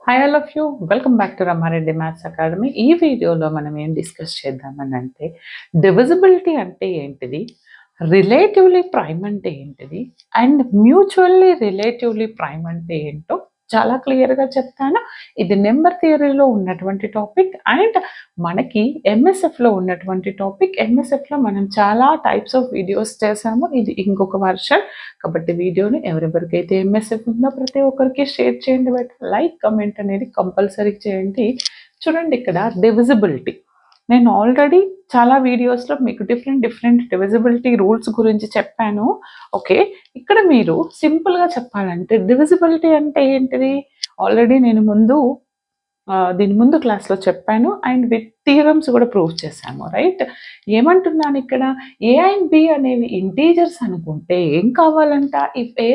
Hi all of you welcome back to Rama Reddy maths academy. ఈ వీడియోలో మనం ఏం డిస్కస్ చేద్దామని అంటే డివిజిబిలిటీ అంటే ఏంటిది, రిలేటివ్లీ ప్రైమ్ అంటే ఏంటిది, అండ్ మ్యూచువల్లీ రిలేటివ్లీ ప్రైమ్ అంటే ఏంటో చాలా క్లియర్గా చెప్తాను. ఇది నెంబర్ థియరీలో ఉన్నటువంటి టాపిక్ అండ్ మనకి ఎంఎస్ఎఫ్లో ఉన్నటువంటి టాపిక్. ఎంఎస్ఎఫ్లో మనం చాలా టైప్స్ ఆఫ్ వీడియోస్ చేసాము, ఇది ఇంకొక వర్షన్. కాబట్టి వీడియోని ఎవరెవరికైతే ఎంఎస్ఎఫ్ ఉందో ప్రతి ఒక్కరికి షేర్ చేయండి, బట్ లైక్ కమెంట్ అనేది కంపల్సరీ చేయండి. చూడండి, ఇక్కడ డివిజిబిలిటీ నేను ఆల్రెడీ చాలా వీడియోస్లో మీకు డిఫరెంట్ డివిజిబిలిటీ రూల్స్ గురించి చెప్పాను. ఓకే, ఇక్కడ మీరు సింపుల్గా చెప్పాలంటే డివిజిబిలిటీ అంటే ఏంటిది ఆల్రెడీ నేను దీని ముందు క్లాస్లో చెప్పాను అండ్ విత్ థియరమ్స్ కూడా ప్రూవ్ చేశాము, రైట్? ఏమంటున్నాను ఇక్కడ, ఏ అండ్ బి అనేవి ఇంటీజర్స్ అనుకుంటే ఏం కావాలంట, ఇఫ్ ఏ